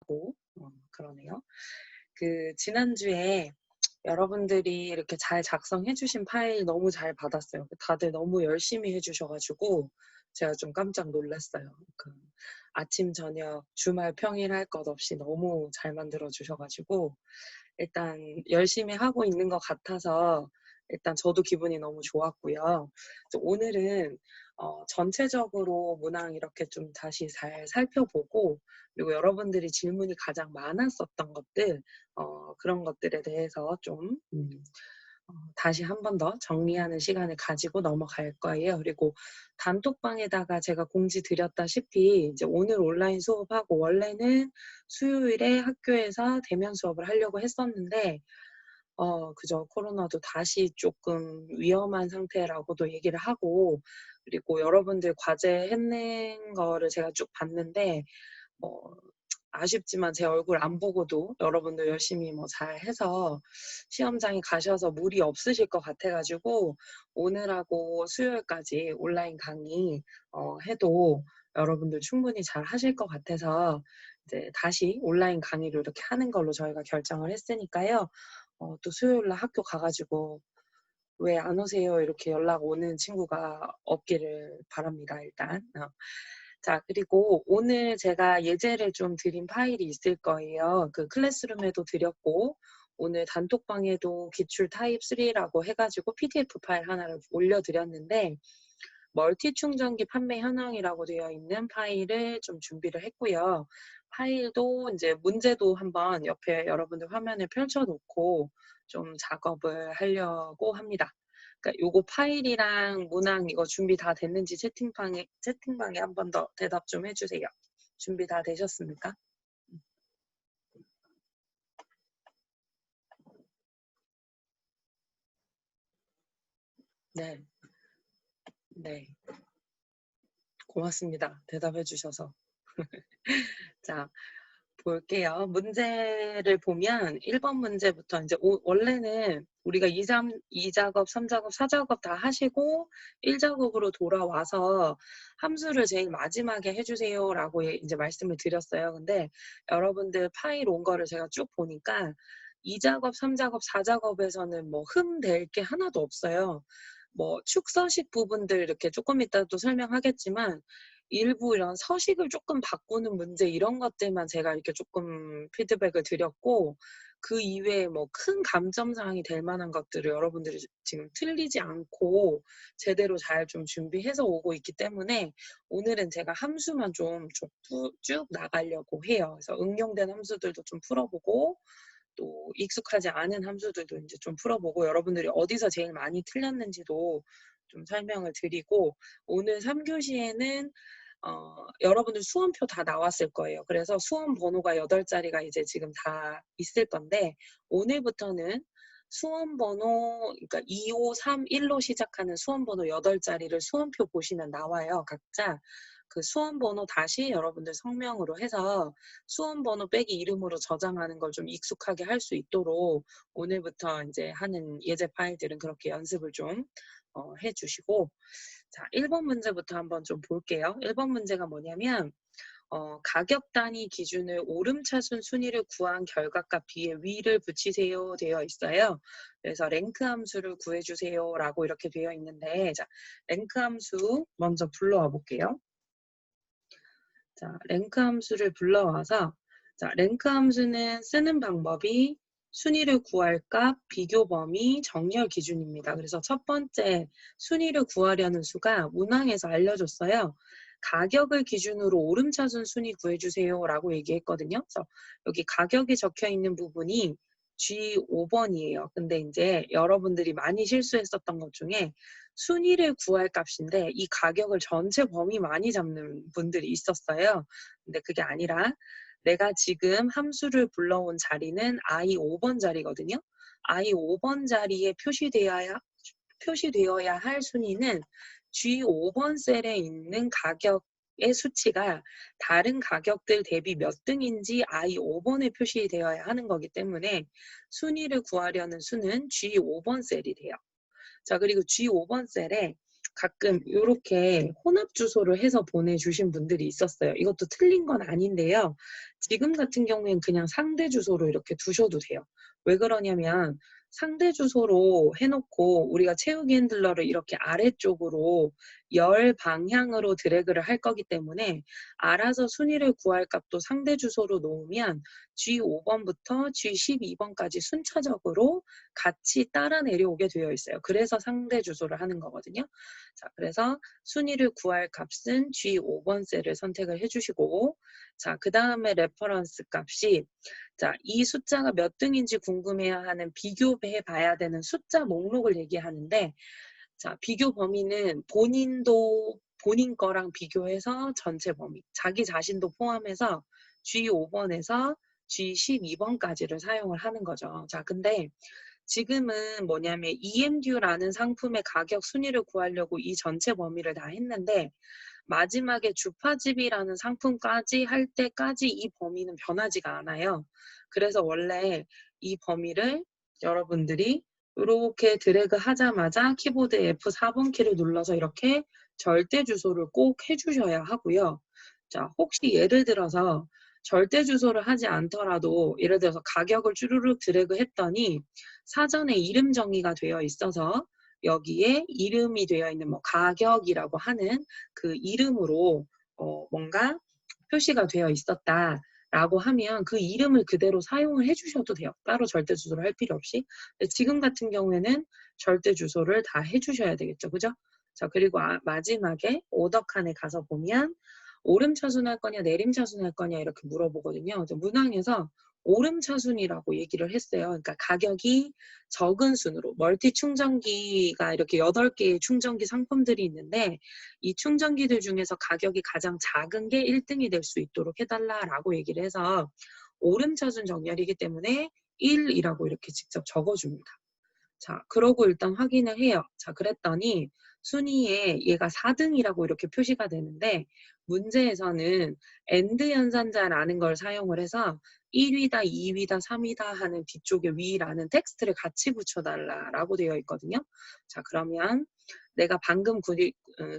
같고 그러네요. 그 지난주에 여러분들이 이렇게 잘 작성해 주신 파일 너무 잘 받았어요. 다들 너무 열심히 해 주셔 가지고 제가 좀 깜짝 놀랐어요. 그 아침, 저녁, 주말, 평일 할 것 없이 너무 잘 만들어 주셔 가지고 일단 열심히 하고 있는 것 같아서 일단 저도 기분이 너무 좋았고요. 그래서 오늘은 전체적으로 문항 이렇게 좀 다시 잘 살펴보고 그리고 여러분들이 질문이 가장 많았었던 것들 그런 것들에 대해서 좀 다시 한 번 더 정리하는 시간을 가지고 넘어갈 거예요. 그리고 단톡방에다가 제가 공지 드렸다시피 이제 오늘 온라인 수업하고 원래는 수요일에 학교에서 대면 수업을 하려고 했었는데 그저 코로나도 다시 조금 위험한 상태라고도 얘기를 하고 그리고 여러분들 과제 해낸 거를 제가 쭉 봤는데 아쉽지만 제 얼굴 안 보고도 여러분들 열심히 잘해서 시험장에 가셔서 무리 없으실 것 같아 가지고 오늘하고 수요일까지 온라인 강의 해도 여러분들 충분히 잘하실 것 같아서 이제 다시 온라인 강의를 이렇게 하는 걸로 저희가 결정을 했으니까요. 또 수요일 날 학교 가 가지고 "왜 안 오세요?" 이렇게 연락 오는 친구가 없기를 바랍니다 일단. 자 그리고 오늘 제가 예제를 좀 드린 파일이 있을 거예요. 그 클래스룸에도 드렸고 오늘 단톡방에도 기출 타입 3라고 해 가지고 PDF 파일 하나를 올려 드렸는데 멀티 충전기 판매 현황이라고 되어 있는 파일을 좀 준비를 했고요. 파일도 인제 문제도 한번 옆에 여러분들 화면에 펼쳐 놓고 좀 작업을 하려고 합니다. 그러니까 요거 파일이랑 문항 이거 준비 다 됐는지 채팅방에 한 번 더 대답 좀 해 주세요. 준비 다 되셨습니까? 네. 네. 고맙습니다. 대답해 주셔서. 자 볼게요. 문제를 보면 1번 문제부터 인제 원래는 우리가 2 작업, 3 작업, 4 작업 다 하시고 1 작업으로 돌아와서 "함수를 제일 마지막에 해 주세요."라고 인제 말씀을 드렸어요. 근데 여러분들 파일 온 거를 제가 쭉 보니까 2 작업, 3 작업, 4 작업에서는 흠될 게 하나도 없어요. 축서식 부분들 이렇게 쪼끔 이따 또 설명하겠지만 일부 이런 서식을 쪼끔 바꾸는 문제 이런 것들만 제가 이렇게 쪼끔 피드백을 드렸고 그 이외에 큰 감점 사항이 될 만한 것들을 여러분들이 지금 틀리지 않고 제대로 잘 좀 준비해서 오고 있기 때문에 오늘은 제가 함수만 좀 쭉 나가려고 해요. 그래서 응용된 함수들도 좀 풀어 보고 또 익숙하지 않은 함수들도 인제 좀 풀어 보고 여러분들이 어디서 제일 많이 틀렸는지도 좀 설명을 드리고 오늘 3 교시에는 여러분들 수험표 다 나왔을 거예요. 그래서 수험 번호가 8 자리가 이제 지금 다 있을 건데 오늘부터는 수험 번호 그러니까 2531로 시작하는 수험 번호 8 자리를 수험표 보시면 나와요, 각자. 그 수험 번호 다시 여러분들 성명으로 해서 수험 번호 빼기 이름으로 저장하는 걸 좀 익숙하게 할 수 있도록 오늘부터 인제 하는 예제 파일들은 그렇게 연습을 좀 해 주시고 자 1번 문제부터 한번 좀 볼게요. 1번 문제가 뭐냐면 가격 단위 기준을 오름차순 순위를 구한 결과값 비에 위를 붙이세요 되어 있어요. 그래서 랭크 함수를 구해 주세요라고 이렇게 되어 있는데 자 랭크 함수 먼저 불러와 볼게요. 자 랭크 함수를 불러와서 자 랭크 함수는 쓰는 방법이 순위를 구할 값, 비교 범위, 정렬 기준입니다. 그래서 첫 번째 순위를 구하려는 수가 문항에서 알려줬어요. 가격을 기준으로 오름차순 순위 구해주세요라고 얘기했거든요. 그래서 여기 가격이 적혀 있는 부분이 G5번이에요. 근데 이제 여러분들이 많이 실수했었던 것 중에 순위를 구할 값인데 이 가격을 전체 범위 많이 잡는 분들이 있었어요. 근데 그게 아니라 내가 지금 함수를 불러온 자리는 I5번 자리거든요. I5번 자리에 표시되어야 할 순위는 G5번 셀에 있는 가격의 수치가 다른 가격들 대비 몇 등인지 I5번에 표시되어야 하는 거기 때문에 순위를 구하려는 수는 G5번 셀이 돼요. 자 그리고 G5번 셀에 가끔 요렇게 혼합 주소를 해서 보내주신 분들이 있었어요. 이것도 틀린 건 아닌데요. 지금 같은 경우에는 그냥 상대 주소로 이렇게 두셔도 돼요. 왜 그러냐면 상대 주소로 해놓고 우리가 채우기 핸들러를 이렇게 아래쪽으로 열 방향으로 드래그를 할 거기 때문에 알아서 순위를 구할 값도 상대 주소로 놓으면 G5번부터 G12번까지 순차적으로 같이 따라 내려오게 되어 있어요. 그래서 상대 주소를 하는 거거든요. 자, 그래서 순위를 구할 값은 G5번 셀을 선택을 해주시고, 자, 그 다음에 레퍼런스 값이, 자, 이 숫자가 몇 등인지 궁금해야 하는 비교해 봐야 되는 숫자 목록을 얘기하는데, 자, 비교 범위는 본인 거랑 비교해서 전체 범위, 자기 자신도 포함해서 G5번에서 G12번까지를 사용을 하는 거죠. 자, 근데 지금은 뭐냐면 EMDU라는 상품의 가격 순위를 구하려고 이 전체 범위를 다 했는데 마지막에 주파집이라는 상품까지 할 때까지 이 범위는 변하지가 않아요. 그래서 원래 이 범위를 여러분들이 이렇게 드래그 하자마자 키보드 F4번 키를 눌러서 이렇게 절대 주소를 꼭 해주셔야 하고요. 자, 혹시 예를 들어서 절대 주소를 하지 않더라도 예를 들어서 가격을 쭈루룩 드래그 했더니 사전에 이름 정의가 되어 있어서 여기에 이름이 되어 있는 뭐 가격이라고 하는 그 이름으로 뭔가 표시가 되어 있었다라고 하면 그 이름을 그대로 사용을 해주셔도 돼요. 따로 절대 주소를 할 필요 없이. 근데 지금 같은 경우에는 절대 주소를 다 해주셔야 되겠죠. 그죠? 자, 그리고 마지막에 오더 칸에 가서 보면 오름 차순할 거냐 내림 차순할 거냐 이렇게 물어보거든요. 문항에서 오름 차순이라고 얘기를 했어요. 그러니까 가격이 적은 순으로 멀티 충전기가 이렇게 8개의 충전기 상품들이 있는데 이 충전기들 중에서 가격이 가장 작은 게 1등이 될 수 있도록 해달라라고 얘기를 해서 오름 차순 정렬이기 때문에 1이라고 이렇게 직접 적어줍니다. 자, 그러고 일단 확인을 해요. 자, 그랬더니 순위에 얘가 4등이라고 이렇게 표시가 되는데 문제에서는 AND 연산자라는 걸 사용을 해서 1위다, 2위다, 3위다 하는 뒤쪽에 위라는 텍스트를 같이 붙여달라라고 되어 있거든요. 자, 그러면 내가 방금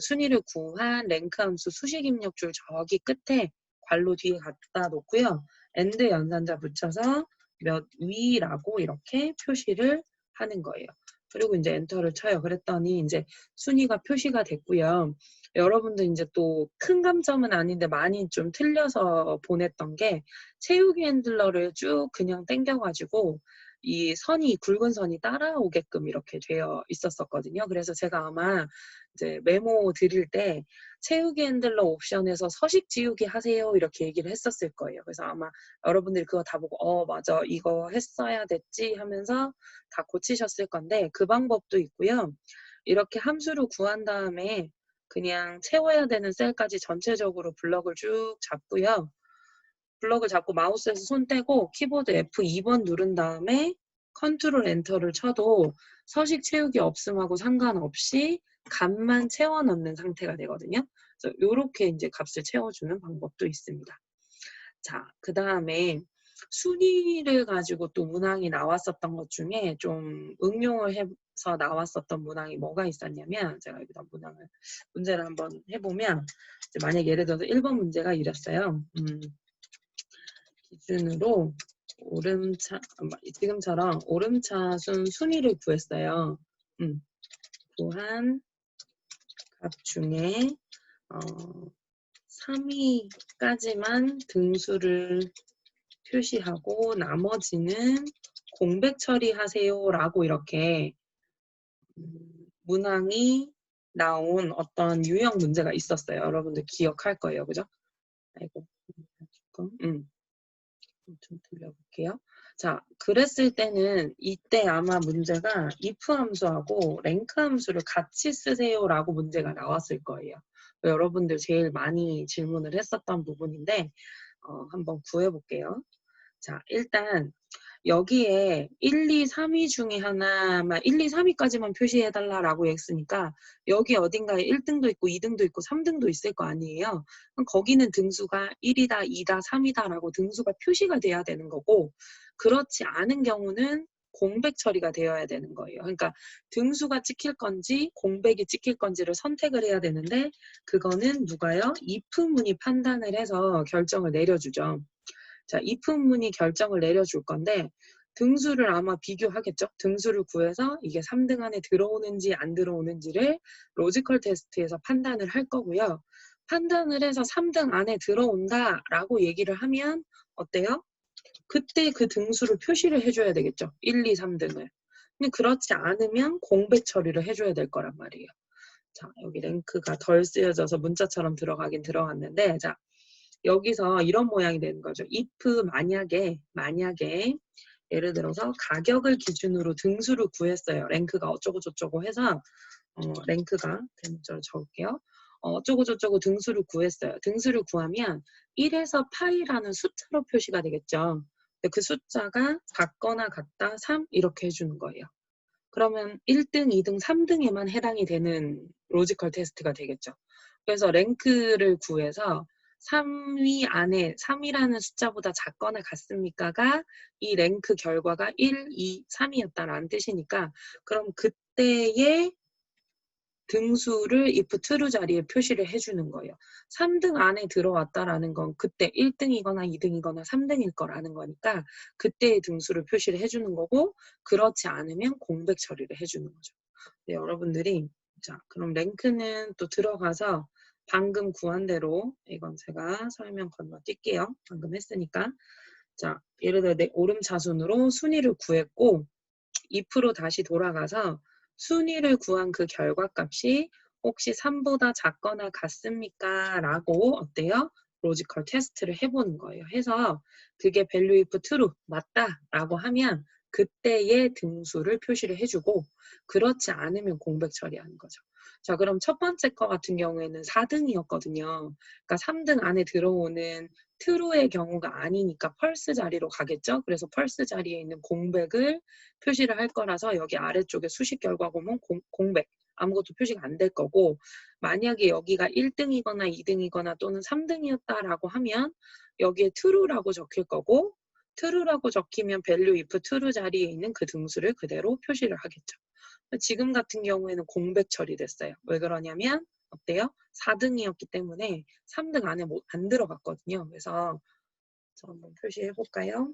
순위를 구한 랭크 함수 수식 입력줄 저기 끝에 괄호 뒤에 갖다 놓고요. AND 연산자 붙여서 몇 위라고 이렇게 표시를 하는 거예요. 그리고 이제 엔터를 쳐요. 그랬더니 이제 순위가 표시가 됐고요. 여러분들 이제 또 큰 감점은 아닌데 많이 좀 틀려서 보냈던 게 채우기 핸들러를 쭉 그냥 당겨가지고 이 선이 굵은 선이 따라오게끔 이렇게 되어 있었거든요. 그래서 제가 아마 이제 메모 드릴 때 채우기 핸들러 옵션에서 서식 지우기 하세요 이렇게 얘기를 했었을 거예요. 그래서 아마 여러분들이 그거 다 보고 맞아 이거 했어야 됐지 하면서 다 고치셨을 건데 그 방법도 있고요. 이렇게 함수를 구한 다음에 그냥 채워야 되는 셀까지 전체적으로 블럭을 쭉 잡고요. 블럭을 잡고 마우스에서 손 떼고 키보드 F2번 누른 다음에 컨트롤 엔터를 쳐도 서식 채우기 없음하고 상관없이 값만 채워 넣는 상태가 되거든요. 그래서 이렇게 이제 값을 채워주는 방법도 있습니다. 자, 그 다음에 순위를 가지고 또 문항이 나왔었던 것 중에 좀 응용을 해서 나왔었던 문항이 뭐가 있었냐면 제가 여기다 문제를 한번 해보면 만약 예를 들어서 1번 문제가 이랬어요. 기준으로 지금처럼 오름차순 순위를 구했어요. 구한 값 중에 3위까지만 등수를 표시하고 나머지는 공백 처리하세요 라고 이렇게 문항이 나온 어떤 유형 문제가 있었어요. 여러분들 기억할 거예요. 그죠? 아이고, 좀 돌려볼게요. 자, 그랬을 때는 이때 아마 문제가 if 함수하고 랭크 함수를 같이 쓰세요라고 문제가 나왔을 거예요. 여러분들 제일 많이 질문을 했었던 부분인데 한번 구해볼게요. 자, 일단 여기에 1, 2, 3위 중에 하나만 1, 2, 3위까지만 표시해달라고 했으니까 여기 어딘가에 1등도 있고 2등도 있고 3등도 있을 거 아니에요. 그럼 거기는 등수가 1이다, 2다, 3이다 라고 등수가 표시가 돼야 되는 거고 그렇지 않은 경우는 공백 처리가 되어야 되는 거예요. 그러니까 등수가 찍힐 건지 공백이 찍힐 건지를 선택을 해야 되는데 그거는 누가요? if문이 판단을 해서 결정을 내려주죠. 자, if문이 결정을 내려줄 건데 등수를 아마 비교하겠죠. 등수를 구해서 이게 3등 안에 들어오는지 안 들어오는지를 로지컬 테스트에서 판단을 할 거고요. 판단을 해서 3등 안에 들어온다라고 얘기를 하면 어때요? 그때 그 등수를 표시를 해줘야 되겠죠. 1, 2, 3등을. 근데 그렇지 않으면 공백 처리를 해줘야 될 거란 말이에요. 자, 여기 랭크가 덜 쓰여져서 문자처럼 들어가긴 들어갔는데, 자, 여기서 이런 모양이 되는 거죠. if 만약에 예를 들어서 가격을 기준으로 등수를 구했어요. 랭크가 어쩌고 저쩌고 해서 랭크가 대문자로 적을게요. 어쩌고 저쩌고 등수를 구했어요. 등수를 구하면 1에서 8이라는 숫자로 표시가 되겠죠. 근데 그 숫자가 같거나 같다 3 이렇게 해주는 거예요. 그러면 1등, 2등, 3등에만 해당이 되는 로지컬 테스트가 되겠죠. 그래서 랭크를 구해서 3위 안에 3이라는 숫자보다 작거나 같습니까가 이 랭크 결과가 1, 2, 3이었다라는 뜻이니까 그럼 그때의 등수를 if true 자리에 표시를 해주는 거예요. 3등 안에 들어왔다라는 건 그때 1등이거나 2등이거나 3등일 거라는 거니까 그때의 등수를 표시를 해주는 거고 그렇지 않으면 공백 처리를 해주는 거죠. 네, 여러분들이 자 그럼 랭크는 또 들어가서 방금 구한 대로 이건 제가 설명 건너뛸게요. 방금 했으니까 자 예를 들어 내 오름차순으로 순위를 구했고 if로 다시 돌아가서 순위를 구한 그 결과값이 혹시 3보다 작거나 같습니까? 라고 어때요? 로지컬 테스트를 해보는 거예요. 해서 그게 value if true 맞다 라고 하면 그때의 등수를 표시를 해주고 그렇지 않으면 공백 처리하는 거죠. 자 그럼 첫 번째 거 같은 경우에는 4등이었거든요. 그러니까 3등 안에 들어오는 true의 경우가 아니니까 펄스 자리로 가겠죠. 그래서 펄스 자리에 있는 공백을 표시를 할 거라서 여기 아래쪽에 수식 결과 보면 공백 아무것도 표시가 안 될 거고 만약에 여기가 1등이거나 2등이거나 또는 3등이었다라고 하면 여기에 true라고 적힐 거고 true라고 적히면 value if true 자리에 있는 그 등수를 그대로 표시를 하겠죠. 지금 같은 경우에는 공백 처리됐어요. 왜 그러냐면 어때요? 4등이었기 때문에 3등 안에 안 들어갔거든요. 그래서 한번 표시해 볼까요?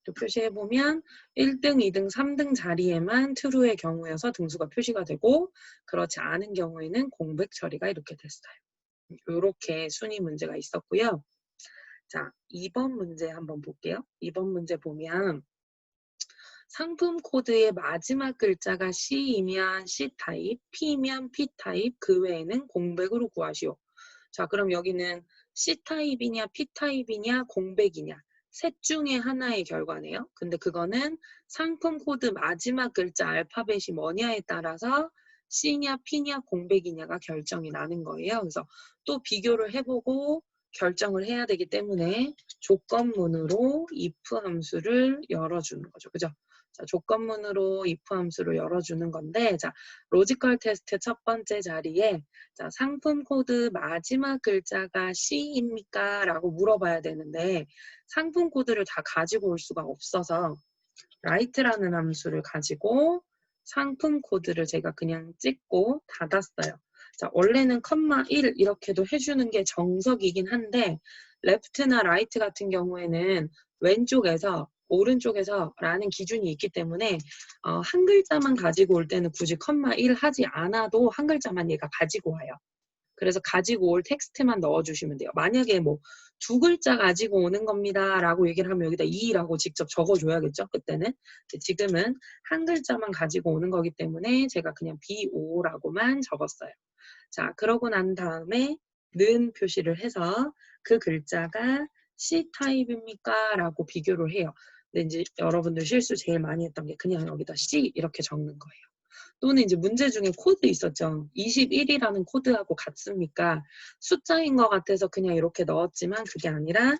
또 표시해보면 1등, 2등, 3등 자리에만 true의 경우여서 등수가 표시가 되고 그렇지 않은 경우에는 공백 처리가 이렇게 됐어요. 이렇게 순위 문제가 있었고요. 자, 2번 문제 한번 볼게요. 2번 문제 보면 상품 코드의 마지막 글자가 C이면 C타입, P면 P타입, 그 외에는 공백으로 구하시오. 자, 그럼 여기는 C타입이냐, P타입이냐, 공백이냐. 셋 중에 하나의 결과네요. 근데 그거는 상품 코드 마지막 글자 알파벳이 뭐냐에 따라서 C냐, P냐, 공백이냐가 결정이 나는 거예요. 그래서 또 비교를 해보고 결정을 해야 되기 때문에 조건문으로 if 함수를 열어주는 거죠. 그죠? 자, 조건문으로 if 함수를 열어주는 건데, 자, 로지컬 테스트 첫 번째 자리에 자, 상품 코드 마지막 글자가 C입니까? 라고 물어봐야 되는데 상품 코드를 다 가지고 올 수가 없어서 write라는 함수를 가지고 상품 코드를 제가 그냥 찍고 닫았어요. 자, 원래는 컴마 1 이렇게도 해주는 게 정석이긴 한데 left나 right 같은 경우에는 왼쪽에서 오른쪽에서 라는 기준이 있기 때문에 한 글자만 가지고 올 때는 굳이 컴마 1 하지 않아도 한 글자만 얘가 가지고 와요. 그래서 가지고 올 텍스트만 넣어주시면 돼요. 만약에 뭐 두 글자 가지고 오는 겁니다 라고 얘기를 하면 여기다 2라고 직접 적어줘야겠죠. 그때는. 지금은 한 글자만 가지고 오는 거기 때문에 제가 그냥 BO라고만 적었어요. 자, 그러고 난 다음에 는 표시를 해서 그 글자가 C타입입니까? 라고 비교를 해요. 근데 이제 여러분들 실수 제일 많이 했던 게 그냥 여기다 C 이렇게 적는 거예요. 또는 이제 문제 중에 코드 있었죠. 21이라는 코드하고 같습니까? 숫자인 것 같아서 그냥 이렇게 넣었지만 그게 아니라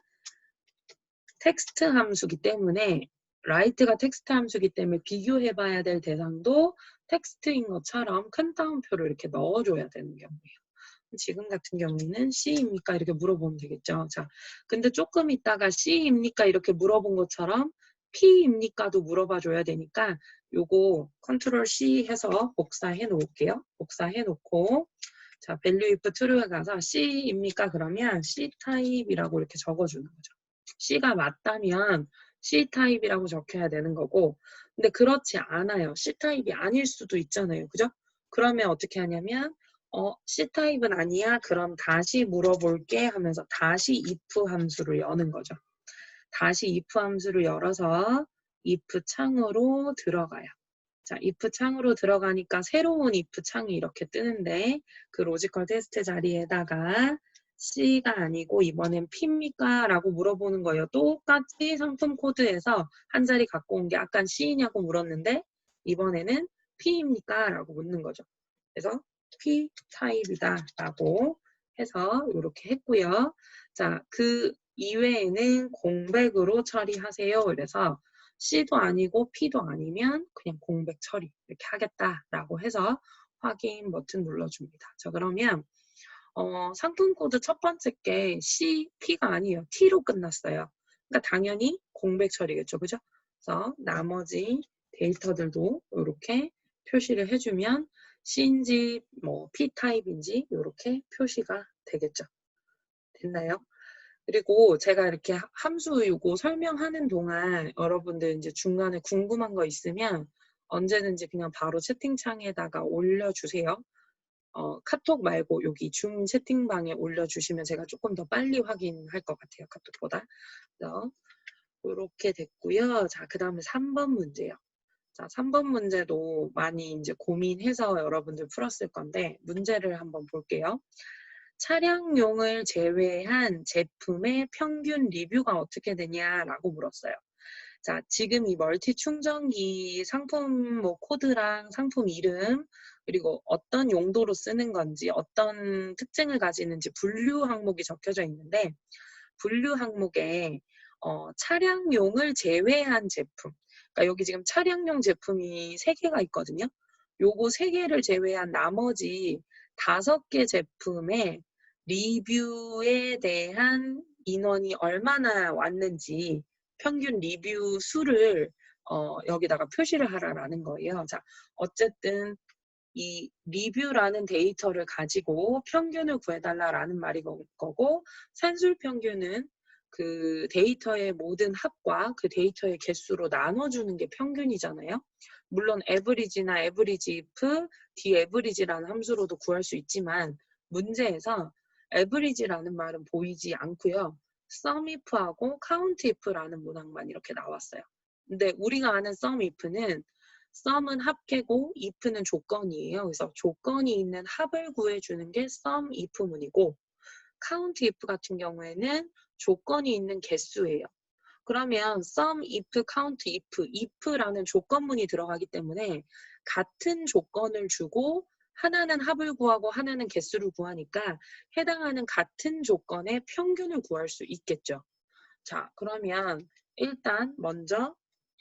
텍스트 함수기 때문에 write가 텍스트 함수기 때문에 비교해봐야 될 대상도 텍스트인 것처럼 큰 따옴표를 이렇게 넣어줘야 되는 경우예요. 지금 같은 경우에는 C입니까? 이렇게 물어보면 되겠죠. 자, 근데 조금 있다가 C입니까? 이렇게 물어본 것처럼 P입니까도 물어봐 줘야 되니까 요거 컨트롤 C 해서 복사해 놓을게요. 복사해 놓고 자, value if true에 가서 C입니까? 그러면 C 타입이라고 이렇게 적어주는 거죠. C가 맞다면 C 타입이라고 적혀야 되는 거고, 근데 그렇지 않아요. C 타입이 아닐 수도 있잖아요. 그죠? 그러면 어떻게 하냐면, C 타입은 아니야? 그럼 다시 물어볼게 하면서 다시 if 함수를 여는 거죠. 다시 if 함수를 열어서 if 창으로 들어가요. 자, if 창으로 들어가니까 새로운 if 창이 이렇게 뜨는데 그 로지컬 테스트 자리에다가 C가 아니고 이번엔 P입니까? 라고 물어보는 거예요. 똑같이 상품 코드에서 한 자리 갖고 온 게 아까 C냐고 물었는데 이번에는 P입니까? 라고 묻는 거죠. 그래서 P 타입이다 라고 해서 이렇게 했고요. 자, 그 이외에는 공백으로 처리하세요. 그래서 C도 아니고 P도 아니면 그냥 공백 처리 이렇게 하겠다라고 해서 확인 버튼 눌러줍니다. 자, 그러면 상품 코드 첫 번째 게 C, P가 아니에요. T로 끝났어요. 그러니까 당연히 공백 처리겠죠. 그죠? 그래서 나머지 데이터들도 이렇게 표시를 해주면 C인지 뭐 P 타입인지 이렇게 표시가 되겠죠. 됐나요? 그리고 제가 이렇게 함수 이거 설명하는 동안 여러분들 이제 중간에 궁금한 거 있으면 언제든지 그냥 바로 채팅창에다가 올려주세요. 카톡 말고 여기 줌 채팅방에 올려주시면 제가 조금 더 빨리 확인할 것 같아요. 카톡보다. 그래서 이렇게 됐고요. 자, 그 다음에 3번 문제요. 자, 3번 문제도 많이 이제 고민해서 여러분들 풀었을 건데 문제를 한번 볼게요. 차량용을 제외한 제품의 평균 리뷰가 어떻게 되냐라고 물었어요. 자, 지금 이 멀티 충전기 상품 뭐 코드랑 상품 이름 그리고 어떤 용도로 쓰는 건지 어떤 특징을 가지는지 분류 항목이 적혀져 있는데 분류 항목에 차량용을 제외한 제품 그러니까 여기 지금 차량용 제품이 3개가 있거든요. 요거 3개를 제외한 나머지 5개 제품의 리뷰에 대한 인원이 얼마나 왔는지 평균 리뷰 수를 여기다가 표시를 하라라는 거예요. 자, 어쨌든 이 리뷰라는 데이터를 가지고 평균을 구해달라라는 말이 거고 산술 평균은 그 데이터의 모든 합과 그 데이터의 개수로 나눠주는 게 평균이잖아요. 물론 average나 average if, daverage라는 함수로도 구할 수 있지만 문제에서 average라는 말은 보이지 않고요. sum if하고 count if라는 문항만 이렇게 나왔어요. 근데 우리가 아는 sum if는 sum은 합계고 if는 조건이에요. 그래서 조건이 있는 합을 구해주는 게 sum if문이고 count if 같은 경우에는 조건이 있는 개수예요. 그러면 sum if, count if, if라는 조건문이 들어가기 때문에 같은 조건을 주고 하나는 합을 구하고 하나는 개수를 구하니까 해당하는 같은 조건의 평균을 구할 수 있겠죠. 자, 그러면 일단 먼저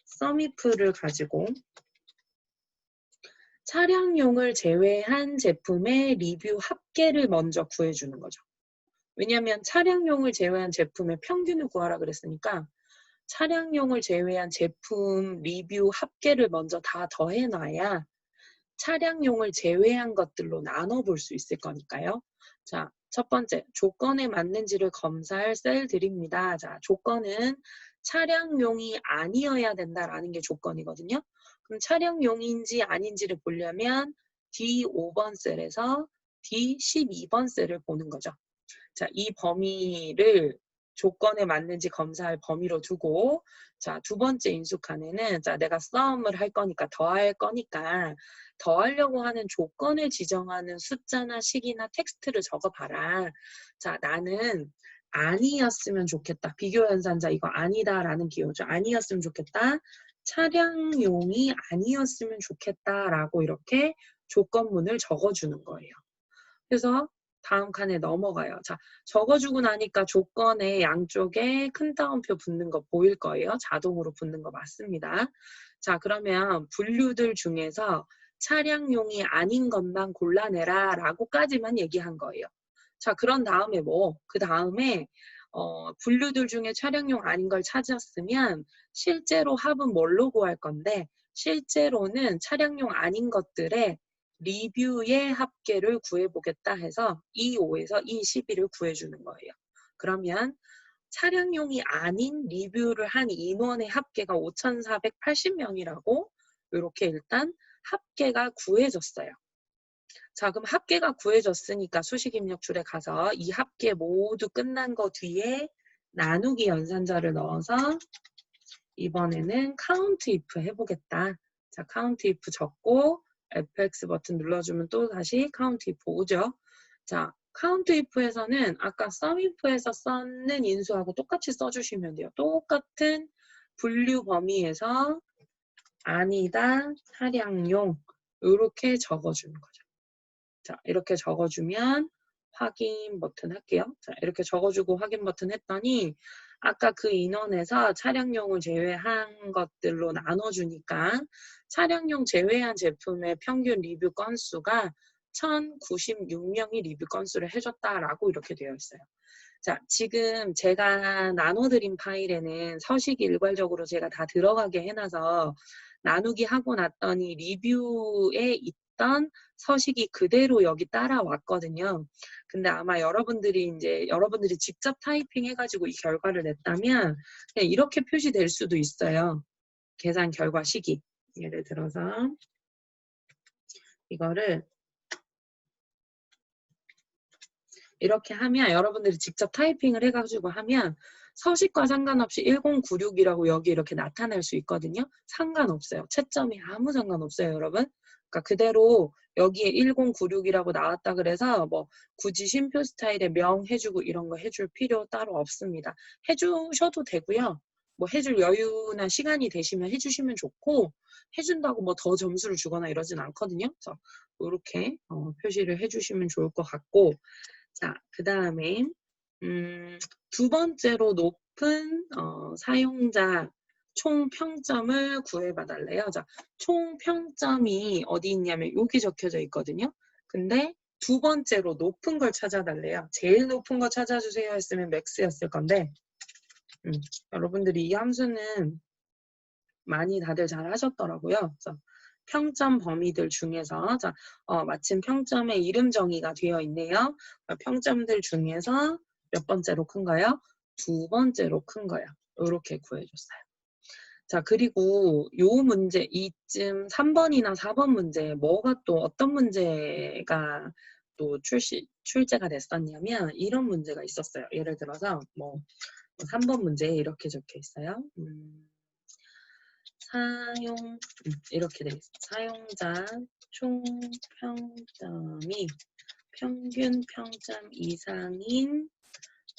sum if를 가지고 차량용을 제외한 제품의 리뷰 합계를 먼저 구해주는 거죠. 왜냐하면 차량용을 제외한 제품의 평균을 구하라 그랬으니까 차량용을 제외한 제품 리뷰 합계를 먼저 다 더해놔야 차량용을 제외한 것들로 나눠볼 수 있을 거니까요. 자, 첫 번째, 조건에 맞는지를 검사할 셀들입니다. 자, 조건은 차량용이 아니어야 된다라는 게 조건이거든요. 그럼 차량용인지 아닌지를 보려면 D5번 셀에서 D12번 셀을 보는 거죠. 자, 이 범위를 조건에 맞는지 검사할 범위로 두고 자, 두 번째 인수칸에는 자, 내가 sum을 할 거니까 더할 거니까 더하려고 하는 조건을 지정하는 숫자나 식이나 텍스트를 적어봐라. 자, 나는 아니었으면 좋겠다. 비교연산자 이거 아니다라는 기호죠. 아니었으면 좋겠다. 차량용이 아니었으면 좋겠다라고 이렇게 조건문을 적어주는 거예요. 그래서 다음 칸에 넘어가요. 자, 적어주고 나니까 조건에 양쪽에 큰 따옴표 붙는 거 보일 거예요. 자동으로 붙는 거 맞습니다. 자, 그러면 분류들 중에서 차량용이 아닌 것만 골라내라 라고까지만 얘기한 거예요. 자, 그런 다음에 뭐? 그 다음에 분류들 중에 차량용 아닌 걸 찾았으면 실제로 합은 뭘로 구할 건데 실제로는 차량용 아닌 것들의 리뷰의 합계를 구해보겠다 해서 E5에서 E12를 구해주는 거예요. 그러면 차량용이 아닌 리뷰를 한 인원의 합계가 5,480명이라고 이렇게 일단 합계가 구해졌어요. 자, 그럼 합계가 구해졌으니까 수식입력줄에 가서 이 합계 모두 끝난 거 뒤에 나누기 연산자를 넣어서 이번에는 count if 해보겠다. 자, count if 적고 fx 버튼 눌러주면 또 다시 count if 오죠. 자, count if에서는 아까 sum if에서 썼는 인수하고 똑같이 써주시면 돼요. 똑같은 분류 범위에서 아니다, 차량용 이렇게 적어주는 거죠. 자, 이렇게 적어주면 확인 버튼 할게요. 자, 이렇게 적어주고 확인 버튼 했더니 아까 그 인원에서 차량용을 제외한 것들로 나눠주니까 차량용 제외한 제품의 평균 리뷰 건수가 1,096명이 리뷰 건수를 해줬다라고 이렇게 되어 있어요. 자, 지금 제가 나눠드린 파일에는 서식이 일괄적으로 제가 다 들어가게 해놔서 나누기 하고 났더니 리뷰에 있던 서식이 그대로 여기 따라왔거든요. 근데 아마 여러분들이 직접 타이핑 해가지고 이 결과를 냈다면 그냥 이렇게 표시될 수도 있어요. 계산 결과 시기. 예를 들어서 이거를 이렇게 하면 여러분들이 직접 타이핑을 해가지고 하면 서식과 상관없이 1096이라고 여기 이렇게 나타날 수 있거든요. 상관없어요. 채점이 아무 상관없어요, 여러분. 그러니까 그대로 여기에 1096이라고 나왔다 그래서 뭐 굳이 쉼표 스타일에 명 해주고 이런 거 해줄 필요 따로 없습니다. 해주셔도 되고요. 뭐 해줄 여유나 시간이 되시면 해주시면 좋고 해준다고 뭐 더 점수를 주거나 이러진 않거든요. 그래서 이렇게 표시를 해주시면 좋을 것 같고 자, 그 다음에 두 번째로 높은 사용자 총 평점을 구해봐달래요. 자, 총 평점이 어디 있냐면 여기 적혀져 있거든요. 근데 두 번째로 높은 걸 찾아달래요. 제일 높은 거 찾아주세요 했으면 맥스였을 건데 여러분들이 이 함수는 많이 다들 잘 하셨더라고요. 그래서 평점 범위들 중에서 자, 마침 평점의 이름 정의가 되어 있네요. 평점들 중에서 몇 번째로 큰가요? 두 번째로 큰 거예요. 이렇게 구해줬어요. 자, 그리고 요 문제 이쯤 3번이나 4번 문제 뭐가 또 어떤 문제가 또 출제가 됐었냐면 이런 문제가 있었어요. 예를 들어서 뭐 3번 문제에 이렇게 적혀 있어요. 이렇게 되어 있어요. 사용자 총 평점이 평균 평점 이상인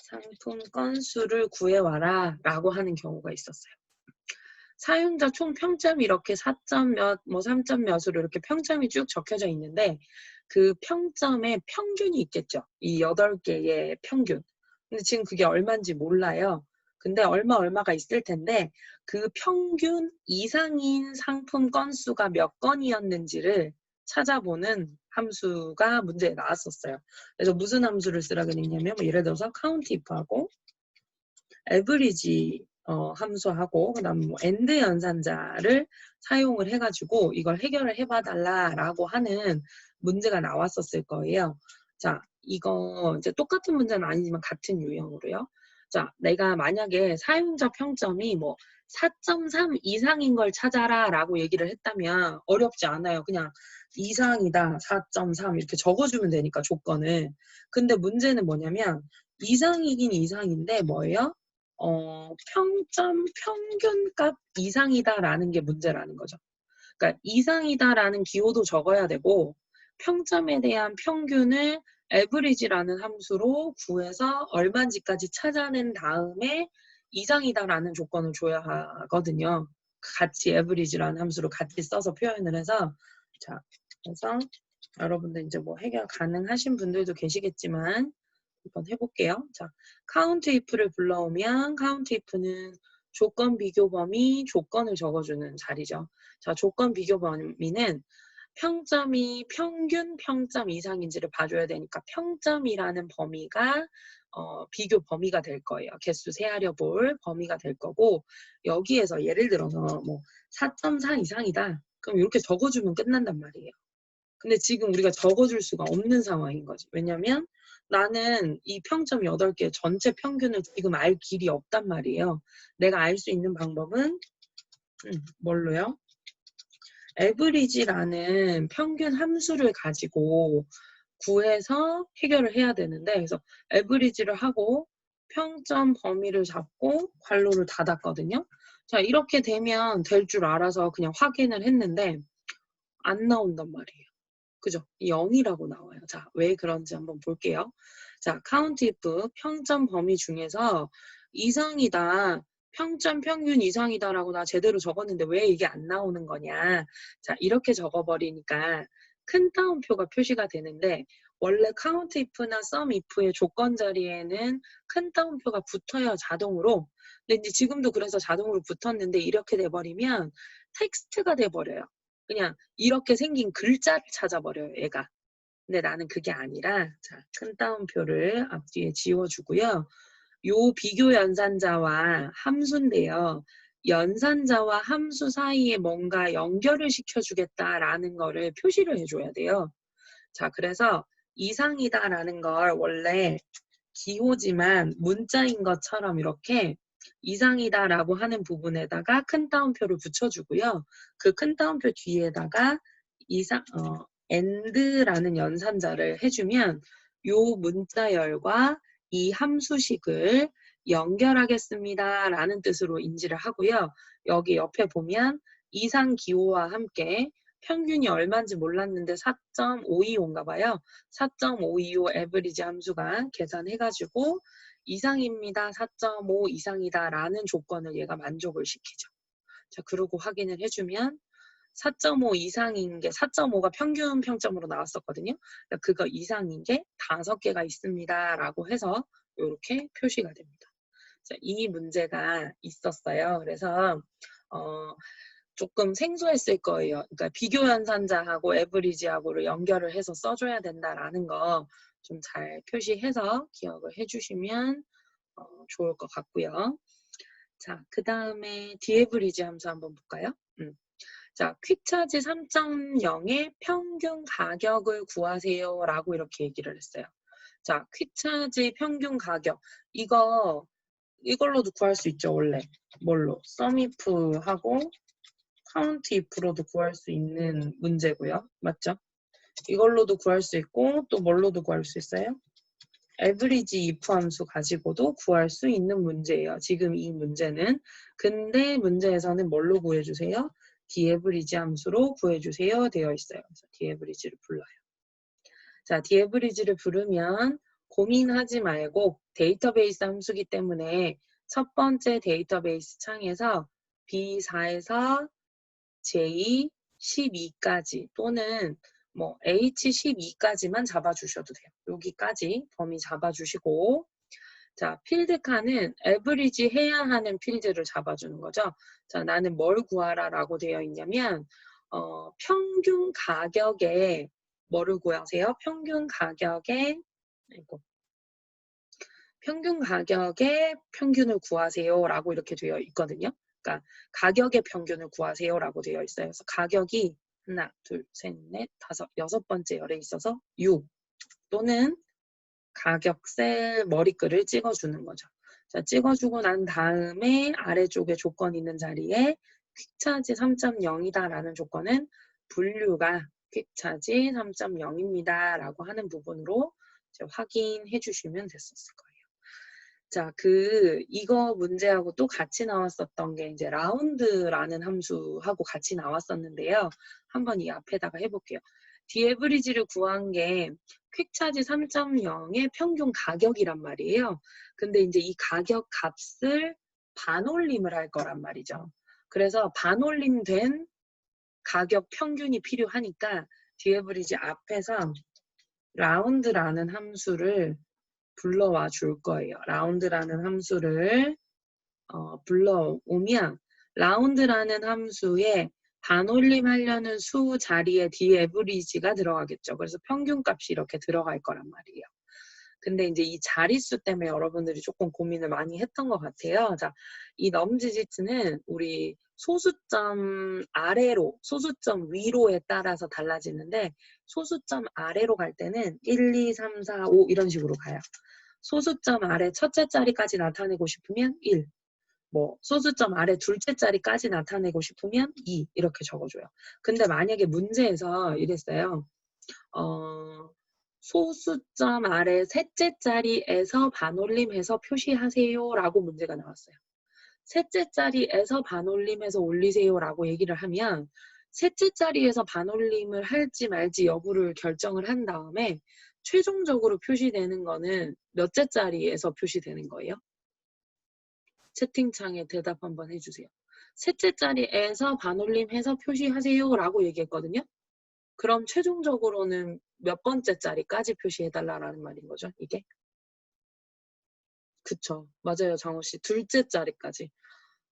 상품 건수를 구해와라 라고 하는 경우가 있었어요. 사용자 총 평점이 이렇게 4점 몇, 뭐 3점 몇으로 이렇게 평점이 쭉 적혀져 있는데 그 평점의 평균이 있겠죠. 이 8개의 평균. 근데 지금 그게 얼마인지 몰라요. 근데 얼마가 있을 텐데 그 평균 이상인 상품 건수가 몇 건이었는지를 찾아보는 함수가 문제에 나왔었어요. 그래서 무슨 함수를 쓰라고 했냐면 뭐 예를 들어서 count if하고 average 함수하고 그다음 뭐 AND 연산자를 사용을 해가지고 이걸 해결을 해봐달라라고 하는 문제가 나왔었을 거예요. 자, 이거 이제 똑같은 문제는 아니지만 같은 유형으로요. 자, 내가 만약에 사용자 평점이 뭐 4.3 이상인 걸 찾아라 라고 얘기를 했다면 어렵지 않아요. 그냥 이상이다 4.3 이렇게 적어주면 되니까 조건을. 근데 문제는 뭐냐면 이상이긴 이상인데 뭐예요? 평균값 이상이다라는 게 문제라는 거죠. 그러니까 이상이다라는 기호도 적어야 되고 평점에 대한 평균을 average라는 함수로 구해서 얼마인지까지 찾아낸 다음에 이상이다라는 조건을 줘야 하거든요. 같이 average라는 함수로 같이 써서 표현을 해서 자, 그래서 여러분들 이제 뭐 해결 가능하신 분들도 계시겠지만 한번 해볼게요. 자, count if를 불러오면 count if는 조건 비교 범위, 조건을 적어주는 자리죠. 자, 조건 비교 범위는 평점이 평균 평점 이상인지를 봐줘야 되니까 평점이라는 범위가 비교 범위가 될 거예요. 개수 세하려 볼 범위가 될 거고 여기에서 예를 들어서 뭐 4.4 이상이다. 그럼 이렇게 적어주면 끝난단 말이에요. 근데 지금 우리가 적어줄 수가 없는 상황인 거지. 왜냐면 나는 이 평점 8개 전체 평균을 지금 알 길이 없단 말이에요. 내가 알 수 있는 방법은 뭘로요? average라는 평균 함수를 가지고 구해서 해결을 해야 되는데 그래서 average를 하고 평점 범위를 잡고 괄호를 닫았거든요. 자, 이렇게 되면 될 줄 알아서 그냥 확인을 했는데 안 나온단 말이에요. 그죠? 0이라고 나와요. 자, 왜 그런지 한번 볼게요. 자, count if 평점 범위 중에서 이상이다. 평점 평균 이상이다라고 나 제대로 적었는데 왜 이게 안 나오는 거냐. 자, 이렇게 적어버리니까 큰 따옴표가 표시가 되는데 원래 count if나 sum if의 조건 자리에는 큰 따옴표가 붙어요. 자동으로. 근데 이제 지금도 그래서 자동으로 붙었는데 이렇게 돼버리면 텍스트가 돼버려요. 그냥 이렇게 생긴 글자를 찾아버려요, 얘가. 근데 나는 그게 아니라 자, 큰 따옴표를 앞뒤에 지워주고요. 요 비교 연산자와 함수인데요. 연산자와 함수 사이에 뭔가 연결을 시켜주겠다라는 거를 표시를 해줘야 돼요. 자, 그래서 이상이다라는 걸 원래 기호지만 문자인 것처럼 이렇게 이상이다라고 하는 부분에다가 큰 따옴표를 붙여주고요. 그 큰 따옴표 뒤에다가 and라는 연산자를 해주면 요 문자열과 이 함수식을 연결하겠습니다 라는 뜻으로 인지를 하고요. 여기 옆에 보면 이상 기호와 함께 평균이 얼마인지 몰랐는데 4.525인가 봐요. 4.525 에버리지 함수가 계산해가지고 이상입니다. 4.5 이상이다 라는 조건을 얘가 만족을 시키죠. 자, 그러고 확인을 해주면 4.5 이상인 게 4.5가 평균 평점으로 나왔었거든요. 그러니까 그거 이상인 게 5개가 있습니다. 라고 해서 이렇게 표시가 됩니다. 자, 이 문제가 있었어요. 그래서 조금 생소했을 거예요. 그러니까 비교 연산자하고 에버리지하고를 연결을 해서 써줘야 된다라는 거 좀 잘 표시해서 기억을 해주시면 좋을 것 같고요. 자, 그 다음에 디에브리지 함수 한번 볼까요? 자, 퀵차지 3.0의 평균 가격을 구하세요 라고 이렇게 얘기를 했어요. 자, 퀵차지 평균 가격 이걸로도 구할 수 있죠. 원래 뭘로? sumif하고 count if로도 구할 수 있는 문제고요. 맞죠? 이걸로도 구할 수 있고 또 뭘로도 구할 수 있어요? average if 함수 가지고도 구할 수 있는 문제예요. 지금 이 문제는. 근데 문제에서는 뭘로 구해주세요? dAverage 함수로 구해주세요 되어 있어요. 그래서 dAverage를 불러요. 자, dAverage를 부르면 고민하지 말고 데이터베이스 함수기 때문에 첫 번째 데이터베이스 창에서 B4에서 J12까지 또는 뭐 H12까지만 잡아주셔도 돼요. 여기까지 범위 잡아주시고 자, 필드 칸은 에버리지 해야 하는 필드를 잡아주는 거죠. 자, 나는 뭘 구하라 라고 되어 있냐면 평균 가격에 뭐를 구하세요? 평균 가격에 평균을 구하세요 라고 이렇게 되어 있거든요. 그러니까 가격의 평균을 구하세요 라고 되어 있어요. 그래서 가격이 하나, 둘, 셋, 넷, 다섯, 6번째 열에 있어서 6 또는 가격 셀 머리글을 찍어주는 거죠. 자, 찍어주고 난 다음에 아래쪽에 조건 있는 자리에 퀵차지 3.0이다 라는 조건은 분류가 퀵차지 3.0입니다 라고 하는 부분으로 이제 확인해 주시면 됐었을 거예요. 자, 이거 문제하고 또 같이 나왔었던 게 이제 라운드라는 함수하고 같이 나왔었는데요. 한번 이 앞에다가 해볼게요. 디에브리지를 구한 게 퀵차지 3.0의 평균 가격이란 말이에요. 근데 이제 이 가격 값을 반올림을 할 거란 말이죠. 그래서 반올림된 가격 평균이 필요하니까 디에브리지 앞에서 라운드라는 함수를 불러와 줄 거예요. 라운드라는 함수를 불러오면 라운드라는 함수에 반올림하려는 수 자리에 dAverage가 들어가겠죠. 그래서 평균값이 이렇게 들어갈 거란 말이에요. 근데 이제 이 자릿수 때문에 여러분들이 조금 고민을 많이 했던 것 같아요. 자, 이 넘지지트는 우리 소수점 아래로, 소수점 위로에 따라서 달라지는데 소수점 아래로 갈 때는 1, 2, 3, 4, 5 이런 식으로 가요. 소수점 아래 첫째 자리까지 나타내고 싶으면 1, 뭐 소수점 아래 둘째 자리까지 나타내고 싶으면 2 이렇게 적어줘요. 근데 만약에 문제에서 이랬어요. 소수점 아래 셋째 자리에서 반올림해서 표시하세요 라고 문제가 나왔어요. 셋째 자리에서 반올림해서 올리세요 라고 얘기를 하면 셋째 자리에서 반올림을 할지 말지 여부를 결정을 한 다음에 최종적으로 표시되는 거는 몇째 자리에서 표시되는 거예요? 채팅창에 대답 한번 해주세요. 셋째 자리에서 반올림해서 표시하세요 라고 얘기했거든요. 그럼 최종적으로는 몇 번째 자리까지 표시해달라는 말인 거죠, 이게? 그쵸. 맞아요, 장호씨. 둘째 자리까지.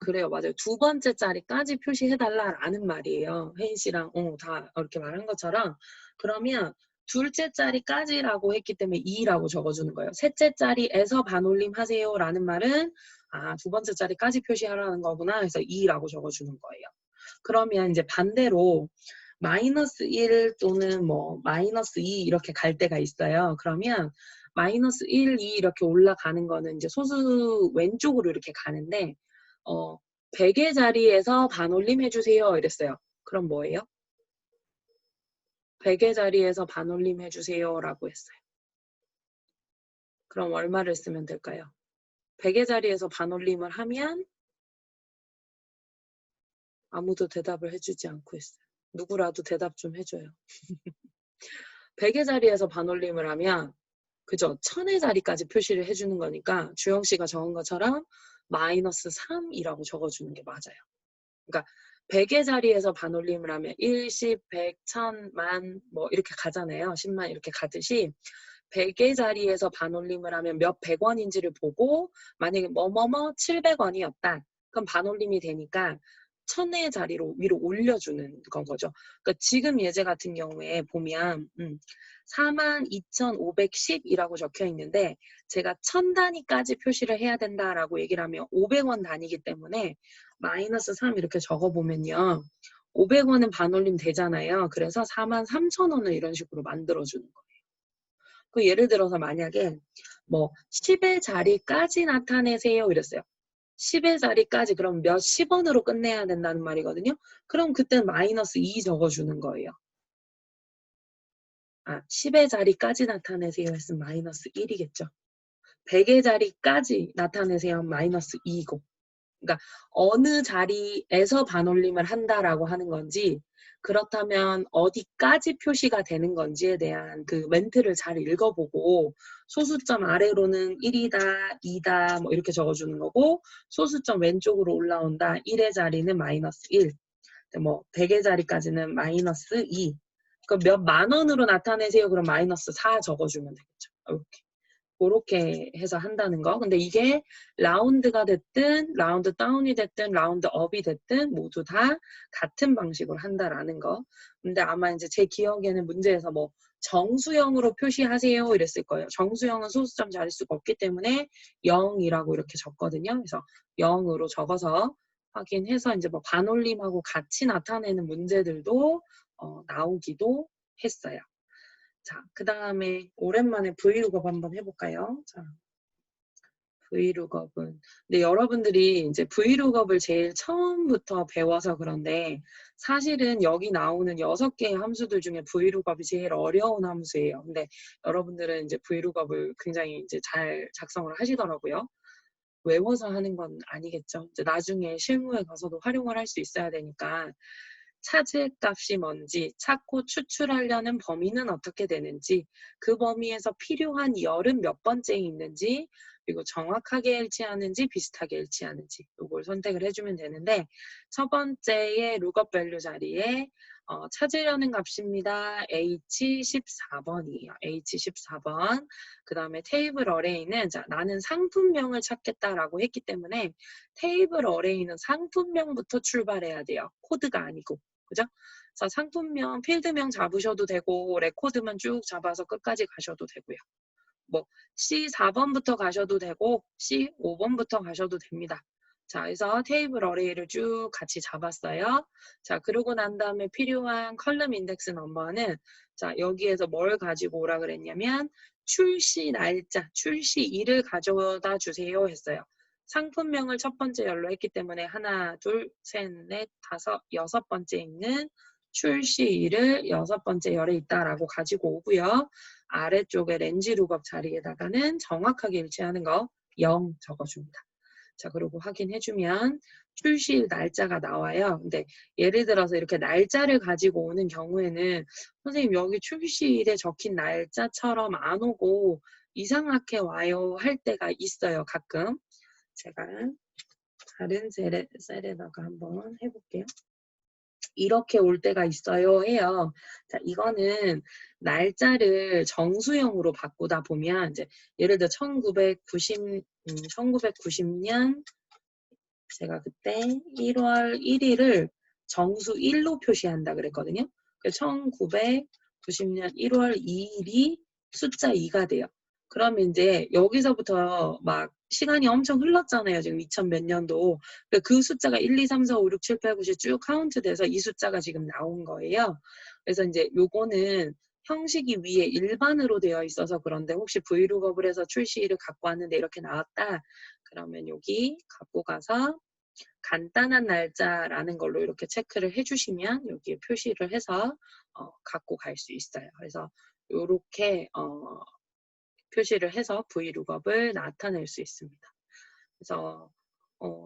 그래요, 맞아요. 두 번째 자리까지 표시해달라는 말이에요. 혜인씨랑 다 이렇게 말한 것처럼. 그러면 둘째 자리까지라고 했기 때문에 2라고 적어주는 거예요. 셋째 자리에서 반올림 하세요 라는 말은 두 번째 자리까지 표시하라는 거구나 해서 2라고 적어주는 거예요. 그러면 이제 반대로 마이너스 1 또는 뭐 마이너스 2 이렇게 갈 때가 있어요. 그러면 마이너스 1, 2 이렇게 올라가는 거는 이제 소수 왼쪽으로 이렇게 가는데 100의 자리에서 반올림 해주세요 이랬어요. 그럼 뭐예요? 100의 자리에서 반올림 해주세요 라고 했어요. 그럼 얼마를 쓰면 될까요? 100의 자리에서 반올림을 하면 아무도 대답을 해주지 않고 있어요. 누구라도 대답 좀 해줘요. 100의 자리에서 반올림을 하면 그죠? 1000의 자리까지 표시를 해주는 거니까 주영씨가 적은 것처럼 마이너스 3이라고 적어주는 게 맞아요. 그러니까 100의 자리에서 반올림을 하면 1, 10, 100, 1000, 만 뭐 이렇게 가잖아요. 10만 이렇게 가듯이 100의 자리에서 반올림을 하면 몇 100원인지를 보고 만약에 뭐뭐뭐 700원이었다. 그럼 반올림이 되니까 1000의 자리로 위로 올려주는 건 거죠. 그러니까 지금 예제 같은 경우에 보면 42,510이라고 적혀 있는데 제가 1000단위까지 표시를 해야 된다라고 얘기를 하면 500원 단위이기 때문에 마이너스 3 이렇게 적어보면요. 500원은 반올림 되잖아요. 그래서 43,000원을 이런 식으로 만들어주는 거예요. 그 예를 들어서 만약에 뭐 10의 자리까지 나타내세요 이랬어요. 10의 자리까지 그럼 몇 10원으로 끝내야 된다는 말이거든요. 그럼 그때는 마이너스 2 적어주는 거예요. 10의 자리까지 나타내세요 했으면 마이너스 1이겠죠. 100의 자리까지 나타내세요 하면 마이너스 2고. 그러니까 어느 자리에서 반올림을 한다라고 하는 건지 그렇다면 어디까지 표시가 되는 건지에 대한 그 멘트를 잘 읽어보고 소수점 아래로는 1이다, 2다 뭐 이렇게 적어주는 거고 소수점 왼쪽으로 올라온다 1의 자리는 마이너스 1, 뭐 100의 자리까지는 마이너스 2. 그럼 몇 만 원으로 나타내세요. 그럼 마이너스 4 적어주면 되겠죠. 이렇게. 그렇게 해서 한다는 거. 근데 이게 라운드가 됐든 라운드 다운이 됐든 라운드 업이 됐든 모두 다 같은 방식으로 한다라는 거. 근데 아마 이제 제 기억에는 문제에서 뭐 정수형으로 표시하세요 이랬을 거예요. 정수형은 소수점 자릿수가 없기 때문에 0이라고 이렇게 적거든요. 그래서 0으로 적어서 확인해서 이제 뭐 반올림하고 같이 나타내는 문제들도 나오기도 했어요. 자, 그 다음에 오랜만에 브이룩업 한번 해볼까요? 자, 브이룩업은. 근데 여러분들이 이제 브이룩업을 제일 처음부터 배워서 그런데 사실은 여기 나오는 6개의 함수들 중에 브이룩업이 제일 어려운 함수예요. 근데 여러분들은 이제 브이룩업을 굉장히 이제 잘 작성을 하시더라고요. 외워서 하는 건 아니겠죠. 이제 나중에 실무에 가서도 활용을 할 수 있어야 되니까 찾을 값이 뭔지, 찾고 추출하려는 범위는 어떻게 되는지, 그 범위에서 필요한 열은 몇 번째에 있는지, 그리고 정확하게 일치하는지 비슷하게 일치하는지 이걸 선택을 해주면 되는데 첫 번째의 룩업 밸류 자리에 찾으려는 값입니다. H14번이에요. H14번. 그 다음에 테이블 어레이는 자, 나는 상품명을 찾겠다라고 했기 때문에 테이블 어레이는 상품명부터 출발해야 돼요. 코드가 아니고. 그죠? 그래서 상품명, 필드명 잡으셔도 되고 레코드만 쭉 잡아서 끝까지 가셔도 되고요. 뭐 C 4번부터 가셔도 되고 C 5번부터 가셔도 됩니다. 자, 그래서 테이블 어레이를 쭉 같이 잡았어요. 자, 그러고 난 다음에 필요한 컬럼 인덱스 넘버는 자, 여기에서 뭘 가지고 오라 그랬냐면 출시 날짜, 출시일을 가져다 주세요 했어요. 상품명을 첫 번째 열로 했기 때문에 하나, 둘, 셋, 넷, 다섯, 여섯 번째 있는 출시일을 여섯 번째 열에 있다라고 가지고 오고요. 아래쪽에 렌지 룩업 자리에다가는 정확하게 일치하는 거 0 적어줍니다. 자, 그리고 확인해주면 출시일 날짜가 나와요. 근데 예를 들어서 이렇게 날짜를 가지고 오는 경우에는 선생님 여기 출시일에 적힌 날짜처럼 안 오고 이상하게 와요 할 때가 있어요. 가끔. 제가 다른 셀에다가 한번 해볼게요. 이렇게 올 때가 있어요 해요. 자, 이거는 날짜를 정수형으로 바꾸다 보면 이제 예를 들어 1990년 제가 그때 1월 1일을 정수 1로 표시한다 그랬거든요. 1990년 1월 2일이 숫자 2가 돼요. 그러면 이제 여기서부터 막 시간이 엄청 흘렀잖아요. 지금 2000 몇 년도. 그 숫자가 1, 2, 3, 4, 5, 6, 7, 8, 9, 10 쭉 카운트 돼서 이 숫자가 지금 나온 거예요. 그래서 이제 요거는 형식이 위에 일반으로 되어 있어서 그런데 혹시 브이룩업을 해서 출시일을 갖고 왔는데 이렇게 나왔다. 그러면 여기 갖고 가서 간단한 날짜라는 걸로 이렇게 체크를 해주시면 여기에 표시를 해서 갖고 갈 수 있어요. 그래서 이렇게 표시를 해서 브이룩업을 나타낼 수 있습니다. 그래서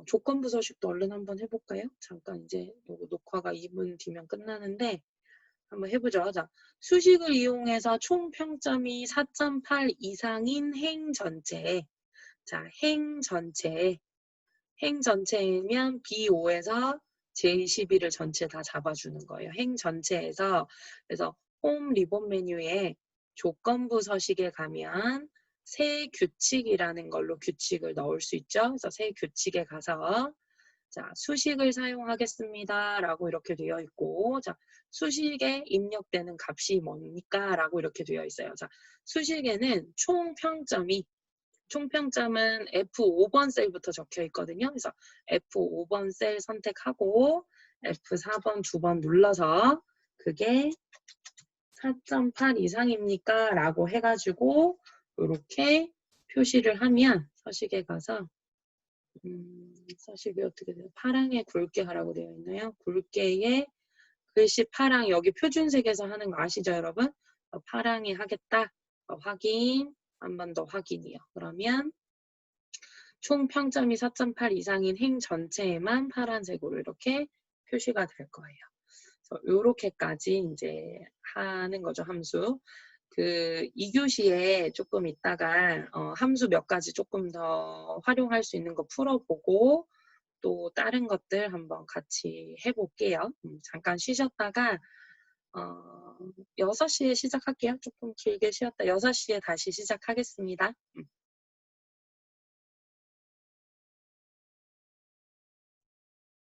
조건부 서식도 얼른 한번 해볼까요? 잠깐 이제 요거 녹화가 2분 뒤면 끝나는데 한번 해보죠. 자, 수식을 이용해서 총 평점이 4.8 이상인 행 전체에 자, 행 전체이면 B5에서 J11을 전체 다 잡아주는 거예요. 행 전체에서 그래서 홈 리본 메뉴에 조건부 서식에 가면 새 규칙이라는 걸로 규칙을 넣을 수 있죠. 그래서 새 규칙에 가서 자, 수식을 사용하겠습니다. 라고 이렇게 되어 있고 자, 수식에 입력되는 값이 뭡니까? 라고 이렇게 되어 있어요. 자, 수식에는 총 평점은 F5번 셀부터 적혀 있거든요. 그래서 F5번 셀 선택하고 F4번 두 번 눌러서 그게 4.8 이상입니까? 라고 해가지고 이렇게 표시를 하면 서식에 가서 서식이 어떻게 돼요? 파랑에 굵게 하라고 되어 있나요? 굵게에 글씨 파랑 여기 표준색에서 하는 거 아시죠 여러분? 파랑에 하겠다. 확인 한 번 더 확인이요. 그러면 총 평점이 4.8 이상인 행 전체에만 파란색으로 이렇게 표시가 될 거예요. 그래서 요렇게까지 이제 하는 거죠, 함수. 그 2교시에 조금 있다가 함수 몇 가지 조금 더 활용할 수 있는 거 풀어보고 또 다른 것들 한번 같이 해볼게요. 잠깐 쉬셨다가 6시에 시작할게요. 조금 길게 쉬었다 6시에 다시 시작하겠습니다.